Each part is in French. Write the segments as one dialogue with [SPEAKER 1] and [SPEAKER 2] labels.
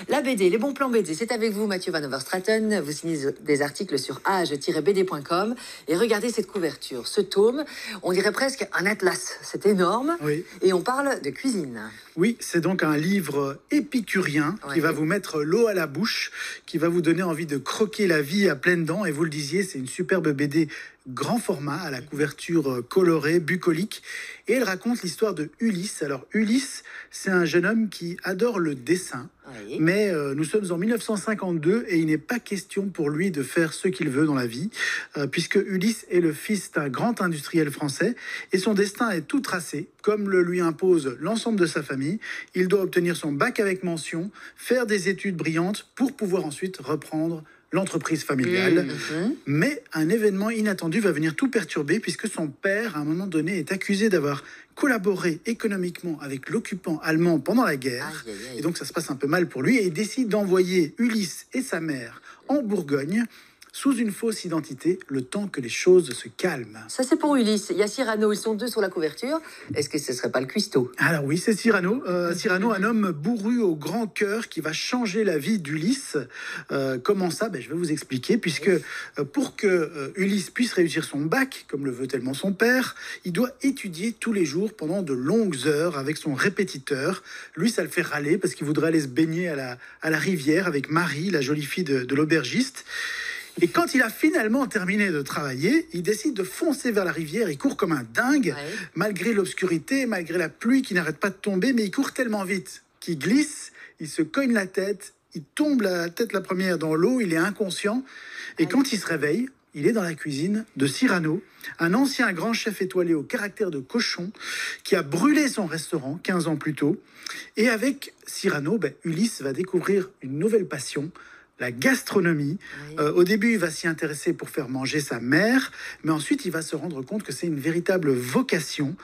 [SPEAKER 1] La BD, les bons plans BD, c'est avec vous, Mathieu Van Overstraten. Vous signez des articles sur age-bd.com. Et regardez cette couverture, ce tome, on dirait presque un atlas. C'est énorme.
[SPEAKER 2] Oui.
[SPEAKER 1] Et on parle de cuisine.
[SPEAKER 2] Oui, c'est donc un livre épicurien qui va vous mettre l'eau à la bouche, qui va vous donner envie de croquer la vie à pleines dents. Et vous le disiez, c'est une superbe BD grand format, à la couverture colorée, bucolique. Et elle raconte l'histoire de Ulysse. Alors Ulysse, c'est un jeune homme qui adore le dessin.
[SPEAKER 1] Oui.
[SPEAKER 2] Mais nous sommes en 1952 et il n'est pas question pour lui de faire ce qu'il veut dans la vie, puisque Ulysse est le fils d'un grand industriel français et son destin est tout tracé, comme le lui impose l'ensemble de sa famille. Il doit obtenir son bac avec mention, faire des études brillantes pour pouvoir ensuite reprendre l'entreprise familiale. Mais un événement inattendu va venir tout perturber, puisque son père, à un moment donné, est accusé d'avoir collaboré économiquement avec l'occupant allemand pendant la guerre.
[SPEAKER 1] Aïe, aïe, aïe.
[SPEAKER 2] Et donc ça se passe un peu mal pour lui, et il décide d'envoyer Ulysse et sa mère en Bourgogne, sous une fausse identité, le temps que les choses se calment.
[SPEAKER 1] Ça, c'est pour Ulysse. Il y a Cyrano, ils sont deux sur la couverture. Est-ce que ce serait pas le cuistot?
[SPEAKER 2] Alors oui, c'est Cyrano. Cyrano, un homme bourru au grand cœur qui va changer la vie d'Ulysse. Comment ça? Je vais vous expliquer, puisque pour que Ulysse puisse réussir son bac, comme le veut tellement son père, il doit étudier tous les jours pendant de longues heures avec son répétiteur. Lui, ça le fait râler parce qu'il voudrait aller se baigner à la rivière avec Marie, la jolie fille de l'aubergiste. Et quand il a finalement terminé de travailler, il décide de foncer vers la rivière. Il court comme un dingue, malgré l'obscurité, malgré la pluie qui n'arrête pas de tomber. Mais il court tellement vite qu'il glisse, il se cogne la tête, il tombe la tête la première dans l'eau, il est inconscient. Et quand il se réveille, il est dans la cuisine de Cyrano, un ancien grand chef étoilé au caractère de cochon, qui a brûlé son restaurant 15 ans plus tôt. Et avec Cyrano, Ulysse va découvrir une nouvelle passion, la gastronomie. Au début, il va s'y intéresser pour faire manger sa mère, mais ensuite, il va se rendre compte que c'est une véritable vocation.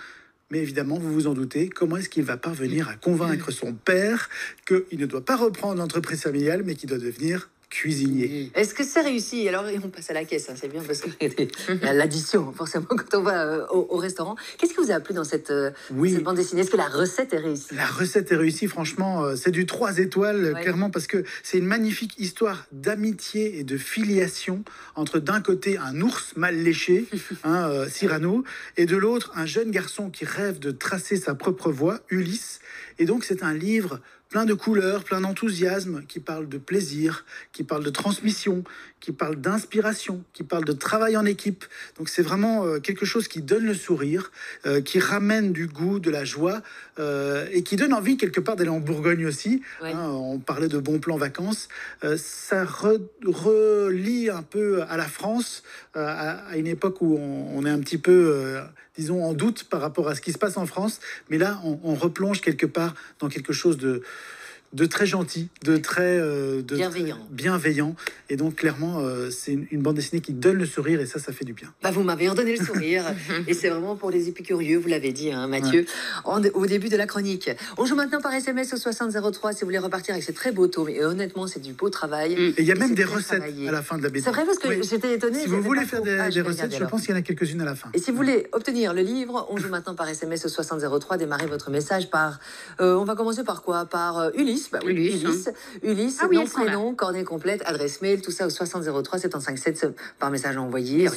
[SPEAKER 2] Mais évidemment, vous vous en doutez, comment est-ce qu'il va parvenir à convaincre son père qu'il ne doit pas reprendre l'entreprise familiale, mais qu'il doit devenir cuisinier?
[SPEAKER 1] Est-ce que c'est réussi? Alors, on passe à la caisse, hein, c'est bien, parce qu'il y a l'addition, forcément, quand on va au restaurant. Qu'est-ce qui vous a plu dans cette bande dessinée? Est-ce que la recette est réussie?
[SPEAKER 2] La recette est réussie, franchement, c'est du 3 étoiles, clairement, parce que c'est une magnifique histoire d'amitié et de filiation entre, d'un côté, un ours mal léché, Cyrano, et de l'autre, un jeune garçon qui rêve de tracer sa propre voie, Ulysse. Et donc, c'est un livre plein de couleurs, plein d'enthousiasme, qui parle de plaisir, qui parle de transmission, qui parle d'inspiration, qui parle de travail en équipe. Donc c'est vraiment quelque chose qui donne le sourire, qui ramène du goût, de la joie, et qui donne envie quelque part d'aller en Bourgogne aussi. On parlait de bons plans vacances. Ça relie un peu à la France, à une époque où on est un petit peu... disons, en doute par rapport à ce qui se passe en France. Mais là, on replonge quelque part dans quelque chose de très gentil, de très bienveillant. Et donc, clairement, c'est une bande dessinée qui donne le sourire, et ça fait du bien.
[SPEAKER 1] Vous m'avez redonné le sourire. Et c'est vraiment pour les épicurieux, vous l'avez dit, hein, Mathieu, au début de la chronique. On joue maintenant par SMS au 6003 si vous voulez repartir avec ce très beau tome. Et honnêtement, c'est du beau travail.
[SPEAKER 2] Et il y a même des recettes à la fin de la BD.
[SPEAKER 1] C'est vrai, parce que j'étais étonnée.
[SPEAKER 2] Si vous voulez faire des recettes, je pense qu'il y en a quelques-unes à la fin.
[SPEAKER 1] Et si vous voulez obtenir le livre, on joue maintenant par SMS au 6003. Démarrez votre message par... on va commencer par quoi? Par Ulysse. Ulysse, nom, prénom, coordonnées complètes, adresse mail, tout ça au 6003 757 par message envoyé.